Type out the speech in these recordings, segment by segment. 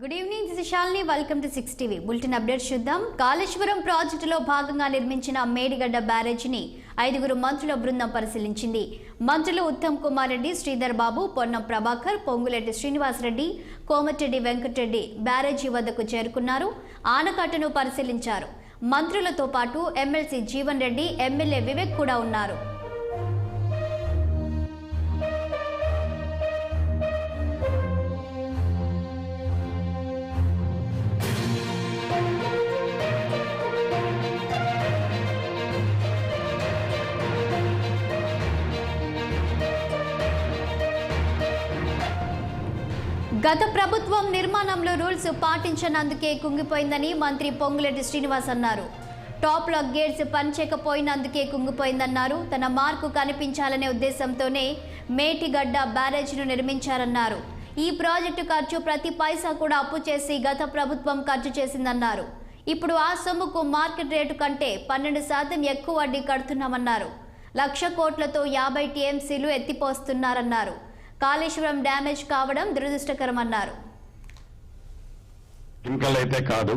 Good evening, this is Shalini. Welcome to 6 TV bulletin updates చూద్దాం. కాళేశ్వరం ప్రాజెక్టులో భాగంగా నిర్మించిన మేడిగడ్డ బ్యారేజీని 5 మంత్రుల బృందం పరిశీలించింది. మంత్రులు ఉత్తమ్ కుమార్ రెడ్డి, శ్రీధర్ బాబు, పొన్నం ప్రభాకర్, పొంగులేటి శ్రీనివాసరెడ్డి, కోమటిరెడ్డి వెంకటరెడ్డి బ్యారేజీ వద్దకు చేరుకున్నారు. ఆనకట్టను పరిశీలించారు. మంత్రులతో పాటు ఎమ్మెల్సీ జీవన్ రెడ్డి, ఎమ్మెల్యే వివేక్ కూడా ఉన్నారు. గత ప్రభుత్వం నిర్మాణంలో రూల్స్ పాటించనందుకే కుంగిపోయిందని మంత్రి పొంగులేటి శ్రీనివాస్ అన్నారు. టాప్ లాక్ గేట్స్ పనిచేయకపోయినందుకే కుంగిపోయిందన్నారు. తన మార్కు కనిపించాలనే ఉద్దేశంతోనే మేటిగడ్డ బ్యారేజ్ను నిర్మించారన్నారు. ఈ ప్రాజెక్టు ఖర్చు ప్రతి పైసా కూడా అప్పు చేసి గత ప్రభుత్వం ఖర్చు చేసిందన్నారు. ఇప్పుడు ఆ సొమ్ముకు మార్కెట్ రేటు కంటే 12% ఎక్కువ వడ్డీ కడుతున్నామన్నారు. 1,00,000 కోట్లతో 50 టీఎంసీలు ఎత్తిపోస్తున్నారన్నారు. కాళేశ్వరం డ్యామేజ్ కావడం దురదృష్టకరమన్నారు. అయితే కాదు,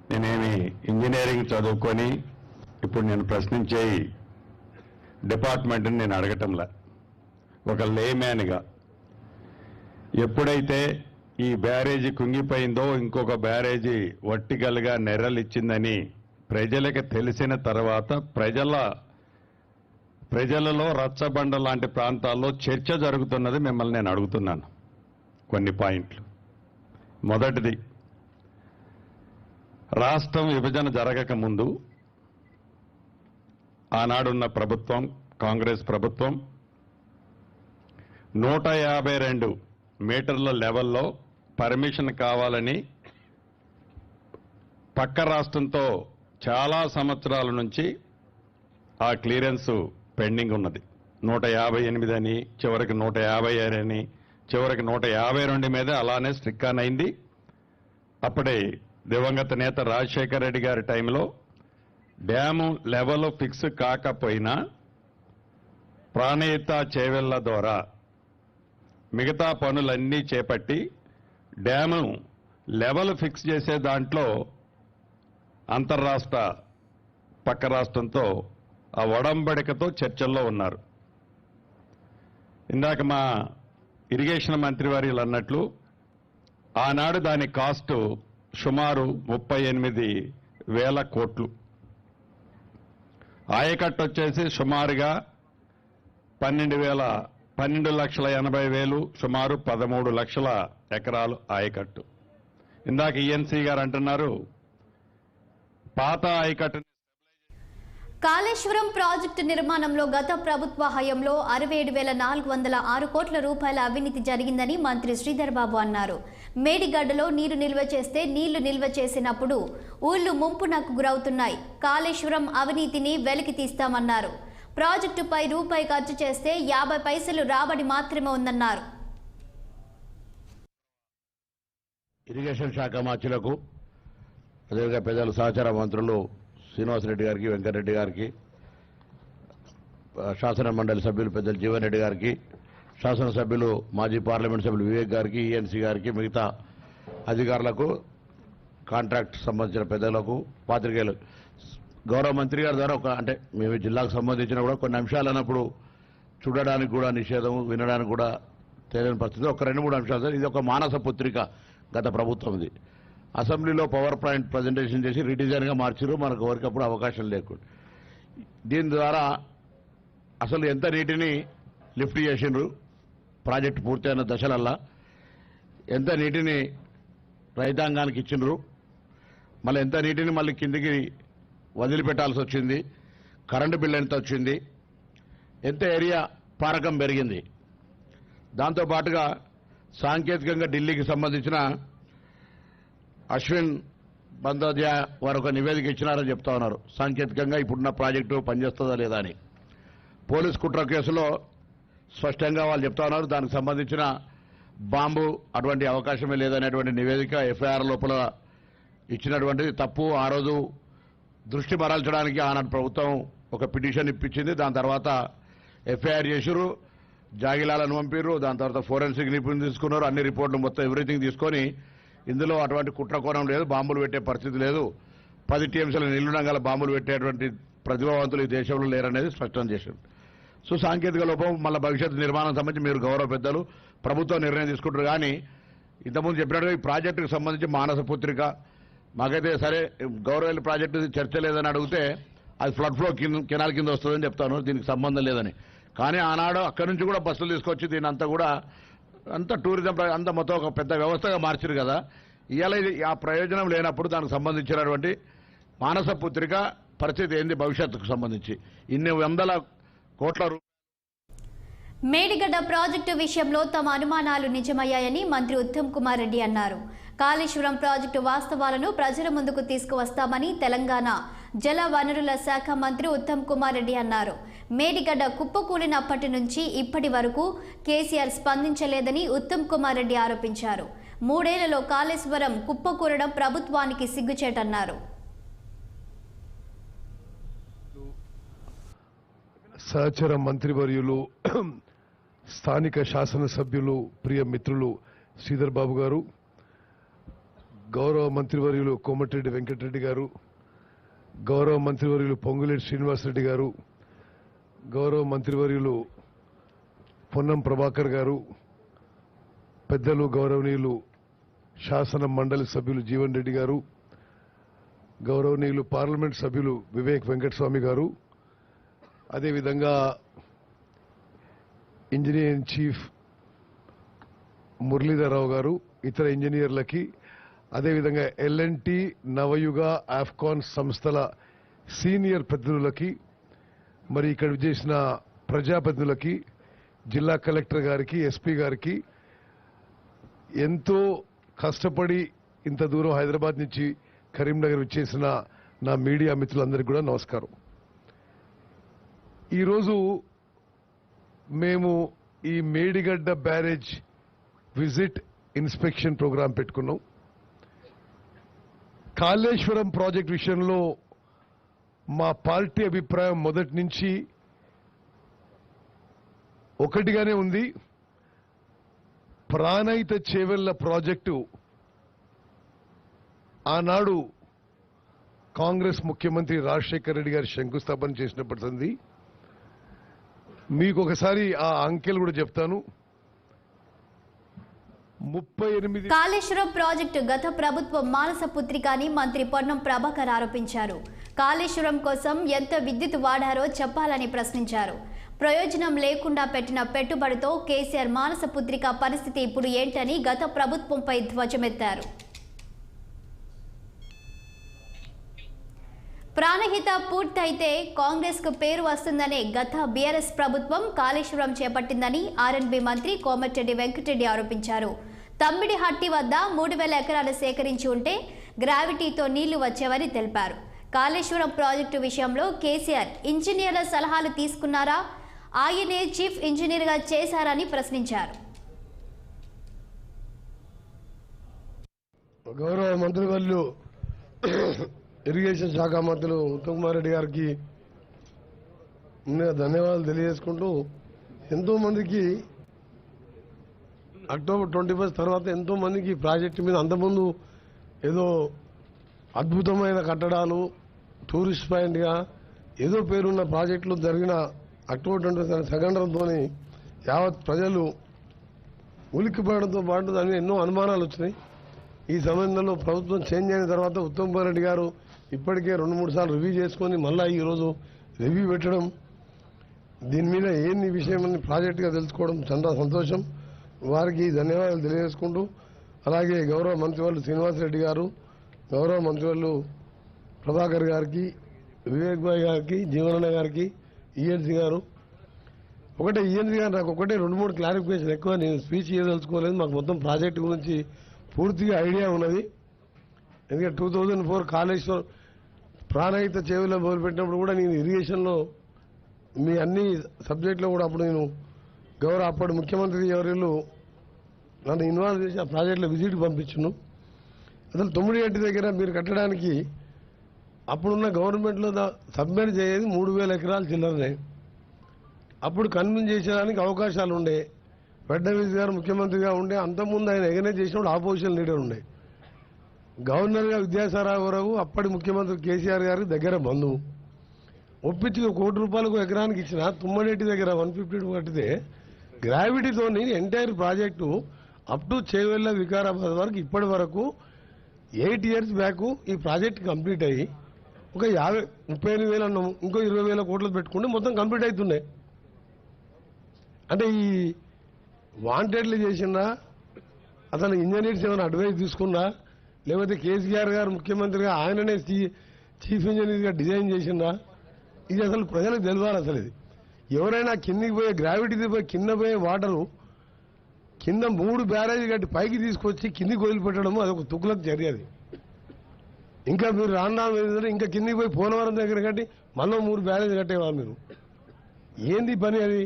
నేనేమి ఇంజనీరింగ్ చదువుకొని ఇప్పుడు నేను ప్రశ్నించే డిపార్ట్మెంట్ని నేను అడగటంలా, ఒక లేమ్యాన్గా ఎప్పుడైతే ఈ బ్యారేజీ కుంగిపోయిందో, ఇంకొక బ్యారేజీ వర్టికల్గా నెర్రలిచ్చిందని ప్రజలకు తెలిసిన తర్వాత ప్రజలలో రచ్చబండ లాంటి ప్రాంతాల్లో చర్చ జరుగుతున్నది. మిమ్మల్ని నేను అడుగుతున్నాను కొన్ని పాయింట్లు. మొదటిది, రాష్ట్రం విభజన జరగక ముందు ఆనాడున్న ప్రభుత్వం, కాంగ్రెస్ ప్రభుత్వం 152 మీటర్ల లెవెల్లో పర్మిషన్ కావాలని పక్క రాష్ట్రంతో చాలా సంవత్సరాల నుంచి ఆ క్లియరెన్స్ పెండింగ్ ఉన్నది. 158 అని, చివరికి 156 అని, చివరికి 152 మీద అలానే స్ట్రిక్ ఆన్ అయింది. అప్పుడే దివంగత నేత రాజశేఖర రెడ్డి గారి టైంలో డ్యాము లెవెల్ ఫిక్స్ కాకపోయినా ప్రాణహిత చేవెళ్ల ద్వారా మిగతా పనులన్నీ చేపట్టి డ్యాము లెవెల్ ఫిక్స్ చేసే దాంట్లో అంతర్రాష్ట్ర పక్క రాష్ట్రంతో ఆ ఒడంబడికతో చర్చల్లో ఉన్నారు. ఇందాక మా ఇరిగేషన్ మంత్రి వారు అన్నట్లు ఆనాడు దాని కాస్ట్ సుమారు 38,000 కోట్లు. ఆయకట్టు వచ్చేసి సుమారుగా 12,80,000, సుమారు 13 లక్షల ఎకరాలు ఆయకట్టు. ఇందాక ఈఎన్సీ గారు అంటున్నారు పాత ఆయకట్టు. కాళేశ్వరం ప్రాజెక్టు నిర్మాణంలో గత ప్రభుత్వ హయాంలో 67,406 కోట్ల రూపాయల అవినీతి జరిగిందని మంత్రి శ్రీధర్ బాబు అన్నారు. మేడిగడ్డలో నీరు నిల్వ చేస్తే నీళ్లు నిల్వ చేసినప్పుడు ఊళ్లు ముంపునకు గురవుతున్నాయి. కాళేశ్వరం అవినీతిని వెలికి తీస్తామన్నారు. ప్రాజెక్టుపై రూపాయి ఖర్చు చేస్తే 50 పైసలు రాబడి మాత్రమే ఉందన్నారు. ఇరిగేషన్ శాఖ మంత్రులకు, అదేవిధంగా పెద్దలు సహచార మంత్రులు శ్రీనివాసరెడ్డి గారికి, వెంకటరెడ్డి గారికి, శాసన మండలి సభ్యులు పెద్దలు జీవన్ రెడ్డి గారికి, శాసనసభ్యులు మాజీ పార్లమెంట్ సభ్యులు వివేక్ గారికి, ఈఎన్సీ గారికి, మిగతా అధికారులకు, కాంట్రాక్ట్ సంబంధించిన పెద్దలకు, పాత్రికేయులు, గౌరవ మంత్రి గారి ద్వారా అంటే మేము జిల్లాకు సంబంధించిన కూడా కొన్ని అంశాలు అన్నప్పుడు చూడడానికి కూడా నిషేధం, వినడానికి కూడా తెలియని పరిస్థితి. ఒక 2-3 అంశాలు. ఇది ఒక మానస పుత్రిక గత ప్రభుత్వంది. అసెంబ్లీలో పవర్ పాయింట్ ప్రజెంటేషన్ చేసి రీడిజైన్గా మార్చారు, మనకు ఎవరికప్పుడు అవకాశం లేకుండా. దీని ద్వారా అసలు ఎంత నీటిని లిఫ్ట్ చేసిండ్రు ప్రాజెక్టు పూర్తయిన దశలల్లా, ఎంత నీటిని రైతాంగానికి ఇచ్చిండ్రు, మళ్ళీ ఎంత నీటిని మళ్ళీ కిందికి వదిలిపెట్టాల్సి వచ్చింది, కరెంటు బిల్లు ఎంత వచ్చింది, ఎంత ఏరియా పారకం పెరిగింది. దాంతోపాటుగా సాంకేతికంగా ఢిల్లీకి సంబంధించిన అశ్విన్ బందోద్యా వారు ఒక నివేదిక ఇచ్చినారని చెప్తా ఉన్నారు. సాంకేతికంగా ఇప్పుడున్న ప్రాజెక్టు పనిచేస్తుందా లేదా అని. పోలీస్ కుట్ర కేసులో స్పష్టంగా వాళ్ళు చెప్తా ఉన్నారు, దానికి సంబంధించిన బాంబు అటువంటి అవకాశమే లేదనేటువంటి నివేదిక ఎఫ్ఐఆర్ లోపల ఇచ్చినటువంటిది తప్పు. ఆ రోజు దృష్టి మరల్చడానికి ఆనాడు ప్రభుత్వం ఒక పిటిషన్ ఇప్పించింది. దాని తర్వాత ఎఫ్ఐఆర్ చేసిరు. జాగిలాలను పంపిర్రు, దాని తర్వాత ఫోరెన్సిక్ నిపుణులు తీసుకున్నారు, అన్ని రిపోర్ట్లు మొత్తం ఎవ్రీథింగ్ తీసుకొని ఇందులో అటువంటి కుట్రకోణం లేదు, బాంబులు పెట్టే పరిస్థితి లేదు, 10 టీఎంసీల నిల్లునంగల బాంబులు పెట్టేటువంటి ప్రతిభావంతులు ఈ దేశంలో లేరనేది స్పష్టం చేశారు. సో సాంకేతిక లోపం మళ్ళీ భవిష్యత్తు నిర్మాణం సంబంధించి మీరు గౌరవ పెద్దలు ప్రభుత్వం నిర్ణయం తీసుకుంటారు. కానీ ఇంతకుముందు చెప్పినట్టుగా ఈ ప్రాజెక్టుకు సంబంధించి మానస పుత్రిక మాకైతే సరే గౌరవ ప్రాజెక్టు చర్చ లేదని అడిగితే అది ఫ్లడ్ ఫ్లో కెనాల్ కింద వస్తుందని చెప్తాను, దీనికి సంబంధం లేదని. కానీ ఆనాడు అక్కడి నుంచి కూడా బస్సులు తీసుకొచ్చి దీని అంతా కూడా అంతా టూరిజం అంతా మొత్తం ఒక పెద్ద వ్యవస్థగా మార్చారు కదా. ఇవాళ ఇది ఆ ప్రయోజనం లేనప్పుడు దానికి సంబంధించినటువంటి మానస పుత్రిక పరిస్థితి ఏంది భవిష్యత్తుకు సంబంధించి ఇన్ని వందల కోట్ల మేడిగడ్డ ప్రాజెక్టు విషయంలో తమ అనుమానాలు నిజమయ్యాయని మంత్రి ఉత్తమ్ కుమార్ రెడ్డి అన్నారు. కాళేశ్వరం ప్రాజెక్టు వాస్తవాలను ప్రజల ముందుకు తీసుకువస్తామని తెలంగాణ జల వనరుల శాఖ మంత్రి ఉత్తమ్ కుమార్ రెడ్డి అన్నారు. మేడిగడ్డ కుప్పకూలినప్పటి నుంచి ఇప్పటి వరకు కేసీఆర్ స్పందించలేదని ఉత్తమ్ కుమార్ రెడ్డి ఆరోపించారు. 3 ఏళ్లలో కాళేశ్వరం కుప్పకూలడం ప్రభుత్వానికి సిగ్గుచేటన్నారు. సహచర మంత్రివర్యులు, స్థానిక శాసనసభ్యులు, ప్రియ మిత్రులు శ్రీధర్ బాబు గారు, గౌరవ మంత్రివర్యులు కోమటిరెడ్డి వెంకటరెడ్డి గారు, గౌరవ మంత్రివర్యులు పొంగులేటి శ్రీనివాసరెడ్డి గారు, గౌరవ మంత్రివర్యులు పొన్నం ప్రభాకర్ గారు, పెద్దలు గౌరవనీయులు శాసన మండలి సభ్యులు జీవన్ రెడ్డి గారు, గౌరవనీయులు పార్లమెంట్ సభ్యులు వివేక్ వెంకటస్వామి గారు, అదేవిధంగా ఇంజనీర్ ఇన్ చీఫ్ మురళీధరరావు గారు, ఇతర ఇంజనీర్లకి, అదేవిధంగా ఎల్ఎన్టీ, నవయుగ, ఆఫ్కాన్ సంస్థల సీనియర్ ప్రతినిధులకి, మరి ఇక్కడ చేసిన ప్రజాప్రతినిధులకి, జిల్లా కలెక్టర్ గారికి, ఎస్పీ గారికి, ఎంతో కష్టపడి ఇంత దూరం హైదరాబాద్ నుంచి కరీంనగర్ వచ్చేసిన నా మీడియా మిత్రులందరికీ కూడా నమస్కారం. ఈరోజు మేము ఈ Medigadda barrage visit inspection programme పెట్టుకున్నాం. కాళేశ్వరం ప్రాజెక్ట్ విషయంలో మా పార్టీ అభిప్రాయం మొదటి నుంచి ఒకటిగానే ఉంది. ప్రాణహిత చేవెళ్ల ప్రాజెక్టు ఆనాడు కాంగ్రెస్ ముఖ్యమంత్రి రాజశేఖర్ రెడ్డి గారు శంకుస్థాపన చేసినప్పటి మీకు ఒకసారి ఆ అంకెలు కూడా చెప్తాను. 38 కాళేశ్వరం ప్రాజెక్టు గత ప్రభుత్వం మానస పుత్రిక అని మంత్రి పొన్నం ప్రభాకర్ ఆరోపించారు. కాళేశ్వరం కోసం ఎంత విద్యుత్ వాడారో చెప్పాలని ప్రశ్నించారు. ప్రయోజనం లేకుండా పెట్టిన పెట్టుబడితో కేసీఆర్ మానస పుత్రిక పరిస్థితి ఇప్పుడు ఏంటని గత ప్రభుత్వంపై ధ్వజమెత్తారు. ప్రాణహిత పూర్తయితే కాంగ్రెస్ కు పేరు వస్తుందనే గత బీఆర్ఎస్ ప్రభుత్వం కాళేశ్వరం చేపట్టిందని ఆర్ఎండ్బీ మంత్రి కోమటిరెడ్డి వెంకటరెడ్డి ఆరోపించారు. తమ్మిడిహట్టి వద్ద 3000 ఎకరాలు సేకరించి ఉంటే గ్రావిటీతో నీళ్లు వచ్చేవని తెలిపారు. కాళేశ్వరం ప్రాజెక్టు విషయంలో కేసీఆర్ ఇంజనీర్ల సలహాలు తీసుకున్నారా, ఆయనే చీఫ్ ఇంజనీర్గా చేశారని ప్రశ్నించారు. గౌరవ మంత్రివర్యులు ఇరిగేషన్ శాఖ మంత్రులు ఉత్తమ్ కుమార్ రెడ్డి గారికి ముందుగా ధన్యవాదాలు తెలియజేసుకుంటూ, ఎంతో మందికి అక్టోబర్ 21 తర్వాత ఎంతో మందికి ప్రాజెక్టు మీద అంతకుముందు ఏదో అద్భుతమైన కట్టడాలు, టూరిస్ట్ పాయింట్గా ఏదో పేరున్న ప్రాజెక్టులు జరిగిన అక్టోబర్ 21 సంఘటనతో యావత్ ప్రజలు ఉలిక్కిపడడంతో పాటు దాని మీద ఎన్నో అనుమానాలు వచ్చినాయి. ఈ సమయంలో ప్రభుత్వం చేంజ్ అయిన తర్వాత ఉత్తమ్ కుమార్ రెడ్డి గారు ఇప్పటికే 2-3 సార్లు రివ్యూ చేసుకొని మళ్ళీ ఈరోజు రివ్యూ పెట్టడం, దీని మీద ఏంది విషయం అని ప్రాజెక్టుగా తెలుసుకోవడం చాలా సంతోషం. వారికి ధన్యవాదాలు తెలియజేసుకుంటూ, అలాగే గౌరవ మంత్రివర్యులు శ్రీనివాసరెడ్డి గారు, గౌరవ మంత్రివర్యులు ప్రభాకర్ గారికి, వివేక్ భాయ్ గారికి, జీవనన్న గారికి, ఈఎన్సీ గారు, ఒకటే ఈఎన్సీ గారు నాకు ఒకటే 2-3 క్లారిఫికేషన్ ఎక్కువ నేను స్పీచ్ చేయదలుచుకోలేదు. మాకు మొత్తం ప్రాజెక్టు గురించి పూర్తిగా ఐడియా ఉన్నది. ఎందుకంటే 2004 కాళేశ్వరం ప్రాణహిత చేవెళ్లలో మొదలుపెట్టినప్పుడు కూడా నేను ఇరిగేషన్లో మీ అన్ని సబ్జెక్టులో కూడా అప్పుడు నేను గౌరవ అప్పటి ముఖ్యమంత్రి ఎవరు నన్ను ఇన్వాల్వ్ చేసి ఆ ప్రాజెక్టులో విజిట్ పంపించున్నాం. అసలు 9 దగ్గర మీరు కట్టడానికి అప్పుడున్న గవర్నమెంట్లో సబ్మిట్ చేయేది 3000 ఎకరాలు చిల్లరనే. అప్పుడు కన్విన్స్ చేసేదానికి అవకాశాలు ఉండే. ఫడ్నవీస్ గారు ముఖ్యమంత్రిగా ఉండే, అంతకుముందు ఆయన ఎగనైజ్ చేసినప్పుడు ఆపోజిషన్ లీడర్ ఉండే. గవర్నర్గా విద్యాసాగరరావు అప్పటి ముఖ్యమంత్రి కేసీఆర్ గారికి దగ్గర బంధువు. ఒప్పించి ₹1 కోటి ఎకరానికి ఇచ్చిన తుమ్మడేటి దగ్గర 152 కట్టితే గ్రావిటీతో entire project up to Chevella Vikarabad వరకు ఇప్పటి వరకు 8 years బ్యాక్ ఈ ప్రాజెక్ట్ కంప్లీట్ అయ్యి ఒక 38,000 అన్నాము, ఇంకో 20,000 కోట్లు పెట్టుకుంటే మొత్తం కంప్లీట్ అవుతున్నాయి. అంటే ఈ వాంటెడ్లు చేసిందా, అతను ఇంజనీర్స్ ఏమైనా అడ్వైస్ తీసుకున్నా, లేకపోతే కేసీఆర్ గారు ముఖ్యమంత్రిగా ఆయననే చీఫ్ ఇంజనీర్గా డిజైన్ చేసిందా, ఇది అసలు ప్రజలకు తెలియాలి. అసలు ఇది ఎవరైనా కిందికి పోయే గ్రావిటీ పోయి కింద పోయే వాటరు కింద 3 బ్యారేజీ కట్టి పైకి తీసుకొచ్చి కిందికి వదిలిపెట్టడము అదొక తుగ్లక్ చర్య. అది ఇంకా మీరు రాను ఇంకా కిందికి పోయి పోలవరం దగ్గర కట్టి మళ్ళీ 3 బ్యారేజీ కట్టేవాళ్ళు. మీరు ఏంది పని అది?